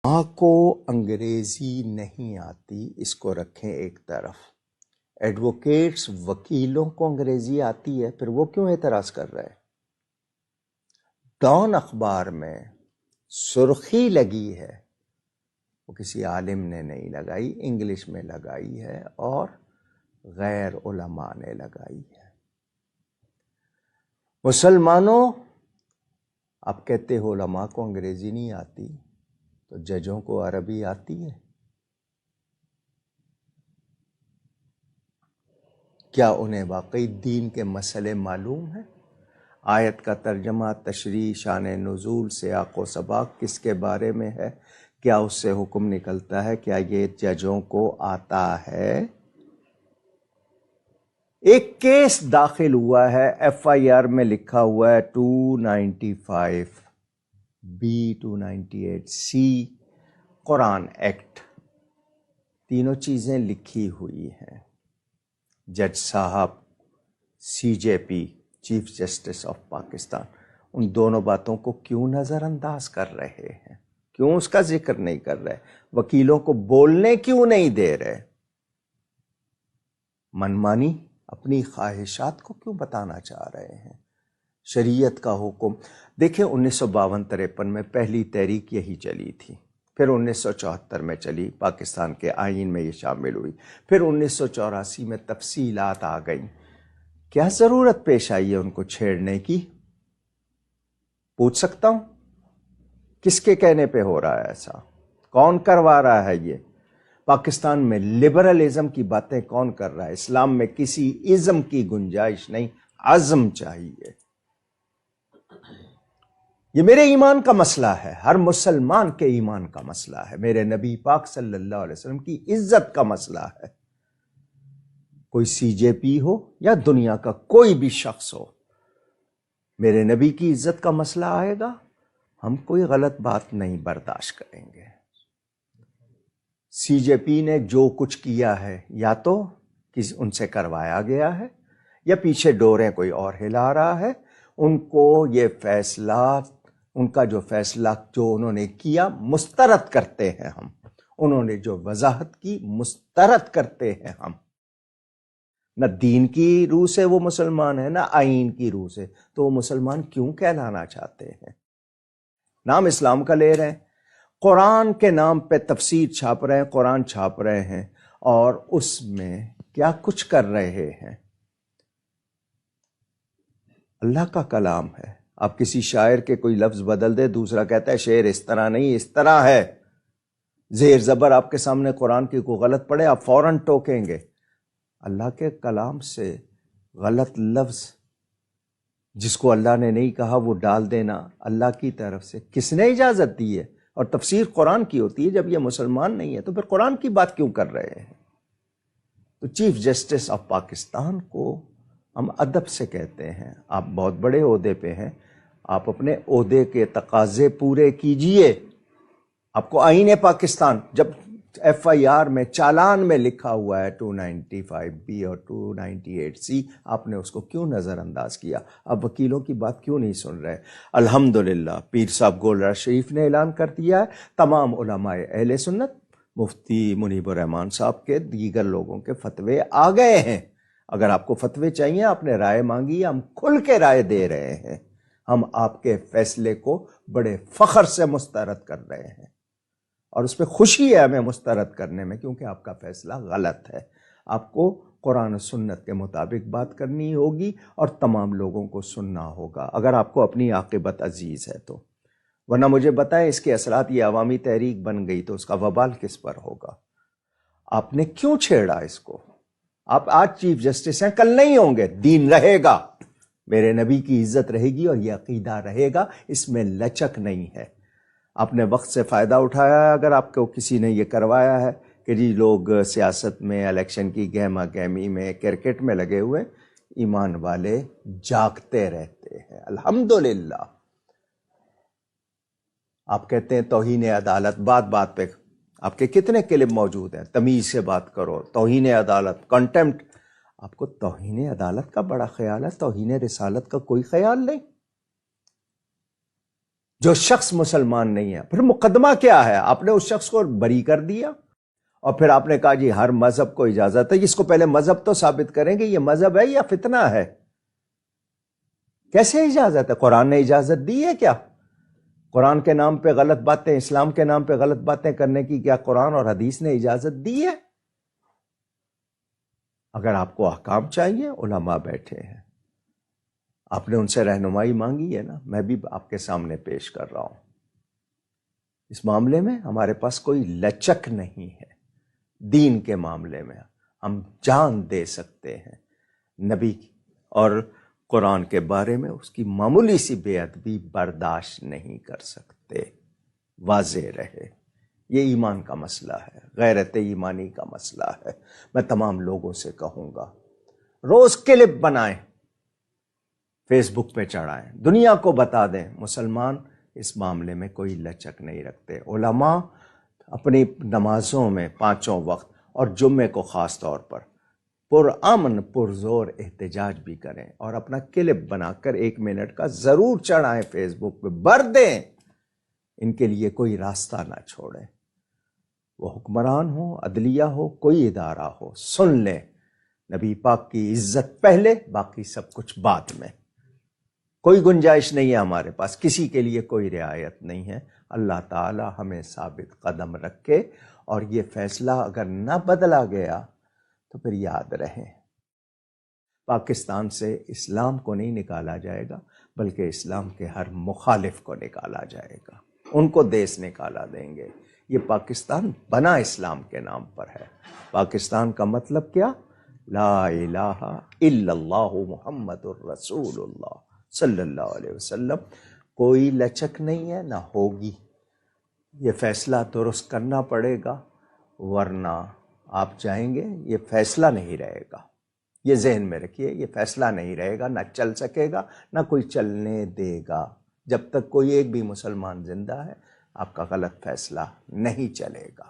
ماں کو انگریزی نہیں آتی، اس کو رکھیں ایک طرف۔ ایڈوکیٹس، وکیلوں کو انگریزی آتی ہے، پھر وہ کیوں اعتراض کر رہے ہیں؟ ڈان اخبار میں سرخی لگی ہے، وہ کسی عالم نے نہیں لگائی، انگلش میں لگائی ہے اور غیر علماء نے لگائی ہے۔ مسلمانوں، آپ کہتے ہو علماء کو انگریزی نہیں آتی، تو ججوں کو عربی آتی ہے؟ کیا انہیں واقعی دین کے مسئلے معلوم ہیں؟ آیت کا ترجمہ، تشریح، شان نزول، سیاق و سباق کس کے بارے میں ہے؟ کیا اس سے حکم نکلتا ہے؟ کیا یہ ججوں کو آتا ہے؟ ایک کیس داخل ہوا ہے، ایف آئی آر میں لکھا ہوا ہے 295 B 298 C قرآن ایکٹ، تینوں چیزیں لکھی ہوئی ہیں۔ جج صاحب سی جے پی، چیف جسٹس آف پاکستان، ان دونوں باتوں کو کیوں نظر انداز کر رہے ہیں؟ کیوں اس کا ذکر نہیں کر رہے؟ وکیلوں کو بولنے کیوں نہیں دے رہے؟ منمانی اپنی خواہشات کو کیوں بتانا چاہ رہے ہیں؟ شریعت کا حکم دیکھیں، 1952-53 میں پہلی تحریک یہی چلی تھی، پھر 1974 میں چلی، پاکستان کے آئین میں یہ شامل ہوئی، پھر 1984 میں تفصیلات آ گئیں۔ کیا ضرورت پیش آئی ہے ان کو چھیڑنے کی؟ پوچھ سکتا ہوں، کس کے کہنے پہ ہو رہا ہے ایسا؟ کون کروا رہا ہے یہ؟ پاکستان میں لبرلزم کی باتیں کون کر رہا ہے؟ اسلام میں کسی ازم کی گنجائش نہیں، عزم چاہیے۔ یہ میرے ایمان کا مسئلہ ہے، ہر مسلمان کے ایمان کا مسئلہ ہے، میرے نبی پاک صلی اللہ علیہ وسلم کی عزت کا مسئلہ ہے۔ کوئی سی جے پی ہو یا دنیا کا کوئی بھی شخص ہو، میرے نبی کی عزت کا مسئلہ آئے گا، ہم کوئی غلط بات نہیں برداشت کریں گے۔ سی جے پی نے جو کچھ کیا ہے، یا تو ان سے کروایا گیا ہے، یا پیچھے ڈوریں کوئی اور ہلا رہا ہے۔ ان کو یہ فیصلہ، ان کا جو فیصلہ جو انہوں نے کیا، مسترد کرتے ہیں ہم۔ انہوں نے جو وضاحت کی، مسترد کرتے ہیں ہم۔ نہ دین کی روح سے وہ مسلمان ہیں، نہ آئین کی روح سے، تو وہ مسلمان کیوں کہلانا چاہتے ہیں؟ نام اسلام کا لے رہے ہیں، قرآن کے نام پہ تفسیر چھاپ رہے ہیں، قرآن چھاپ رہے ہیں، اور اس میں کیا کچھ کر رہے ہیں؟ اللہ کا کلام ہے، آپ کسی شاعر کے کوئی لفظ بدل دے، دوسرا کہتا ہے شعر اس طرح نہیں، اس طرح ہے۔ زیر زبر آپ کے سامنے قرآن کی کوئی غلط پڑے، آپ فوراً ٹوکیں گے۔ اللہ کے کلام سے غلط لفظ جس کو اللہ نے نہیں کہا وہ ڈال دینا، اللہ کی طرف سے کس نے اجازت دی ہے؟ اور تفسیر قرآن کی ہوتی ہے، جب یہ مسلمان نہیں ہے تو پھر قرآن کی بات کیوں کر رہے ہیں؟ تو چیف جسٹس آف پاکستان کو ہم ادب سے کہتے ہیں، آپ بہت بڑے عہدے پہ ہیں، آپ اپنے عہدے کے تقاضے پورے کیجئے۔ آپ کو آئین پاکستان، جب ایف آئی آر میں چالان میں لکھا ہوا ہے 295 B اور 298 C، آپ نے اس کو کیوں نظر انداز کیا؟ اب وکیلوں کی بات کیوں نہیں سن رہے؟ الحمدللہ پیر صاحب گولڑا شریف نے اعلان کر دیا ہے، تمام علماء اہل سنت، مفتی منیب الرحمان صاحب کے، دیگر لوگوں کے فتوے آ گئے ہیں۔ اگر آپ کو فتوے چاہیے، آپ نے رائے مانگی، ہم کھل کے رائے دے رہے ہیں۔ ہم آپ کے فیصلے کو بڑے فخر سے مسترد کر رہے ہیں، اور اس پہ خوشی ہے ہمیں مسترد کرنے میں، کیونکہ آپ کا فیصلہ غلط ہے۔ آپ کو قرآن و سنت کے مطابق بات کرنی ہوگی اور تمام لوگوں کو سننا ہوگا، اگر آپ کو اپنی عاقبت عزیز ہے تو۔ ورنہ مجھے بتائیں، اس کے اثرات یہ عوامی تحریک بن گئی تو اس کا وبال کس پر ہوگا؟ آپ نے کیوں چھیڑا اس کو؟ آپ آج چیف جسٹس ہیں، کل نہیں ہوں گے، دین رہے گا، میرے نبی کی عزت رہے گی، اور یہ عقیدہ رہے گا، اس میں لچک نہیں ہے۔ آپ نے وقت سے فائدہ اٹھایا ہے، اگر آپ کو کسی نے یہ کروایا ہے کہ جی لوگ سیاست میں، الیکشن کی گہما گہمی میں، کرکٹ میں لگے ہوئے، ایمان والے جاگتے رہتے ہیں۔ الحمدللہ آپ کہتے ہیں توہین عدالت، بات بات پہ آپ کے کتنے کلپ موجود ہیں، تمیز سے بات کرو، توہین عدالت، کنٹمپٹ۔ آپ کو توہین عدالت کا بڑا خیال ہے، توہین رسالت کا کوئی خیال نہیں۔ جو شخص مسلمان نہیں ہے، پھر مقدمہ کیا ہے؟ آپ نے اس شخص کو بری کر دیا اور پھر آپ نے کہا جی ہر مذہب کو اجازت ہے۔ اس کو پہلے مذہب تو ثابت کریں گے یہ مذہب ہے یا فتنہ ہے؟ کیسے اجازت ہے؟ قرآن نے اجازت دی ہے کیا؟ قرآن کے نام پہ غلط باتیں، اسلام کے نام پہ غلط باتیں کرنے کی کیا قرآن اور حدیث نے اجازت دی ہے؟ اگر آپ کو احکام چاہیے، علماء بیٹھے ہیں، آپ نے ان سے رہنمائی مانگی ہے نا، میں بھی آپ کے سامنے پیش کر رہا ہوں۔ اس معاملے میں ہمارے پاس کوئی لچک نہیں ہے۔ دین کے معاملے میں ہم جان دے سکتے ہیں، نبی اور قرآن کے بارے میں اس کی معمولی سی بے ادبی برداشت نہیں کر سکتے۔ واضح رہے، یہ ایمان کا مسئلہ ہے، غیرت ایمانی کا مسئلہ ہے۔ میں تمام لوگوں سے کہوں گا روز کلپ بنائیں، فیس بک پہ چڑھائیں، دنیا کو بتا دیں مسلمان اس معاملے میں کوئی لچک نہیں رکھتے۔ علماء اپنی نمازوں میں 5 وقت اور جمعے کو خاص طور پر پرامن پرزور احتجاج بھی کریں اور اپنا کلپ بنا کر 1 منٹ کا ضرور چڑھائیں، فیس بک پہ بھر دیں، ان کے لیے کوئی راستہ نہ چھوڑیں۔ وہ حکمران ہو، عدلیہ ہو، کوئی ادارہ ہو، سن لیں نبی پاک کی عزت پہلے، باقی سب کچھ بعد میں۔ کوئی گنجائش نہیں ہے ہمارے پاس، کسی کے لیے کوئی رعایت نہیں ہے۔ اللہ تعالی ہمیں ثابت قدم رکھے، اور یہ فیصلہ اگر نہ بدلا گیا تو پھر یاد رہیں، پاکستان سے اسلام کو نہیں نکالا جائے گا بلکہ اسلام کے ہر مخالف کو نکالا جائے گا، ان کو دیس نکالا دیں گے۔ یہ پاکستان بنا اسلام کے نام پر ہے۔ پاکستان کا مطلب کیا؟ لا الہ الا اللہ محمد الرسول اللہ صلی اللہ علیہ وسلم۔ کوئی لچک نہیں ہے، نہ ہوگی۔ یہ فیصلہ درست کرنا پڑے گا، ورنہ آپ چاہیں گے یہ فیصلہ نہیں رہے گا۔ یہ ذہن میں رکھیے، یہ فیصلہ نہیں رہے گا، نہ چل سکے گا، نہ کوئی چلنے دے گا۔ جب تک کوئی ایک بھی مسلمان زندہ ہے، آپ کا غلط فیصلہ نہیں چلے گا۔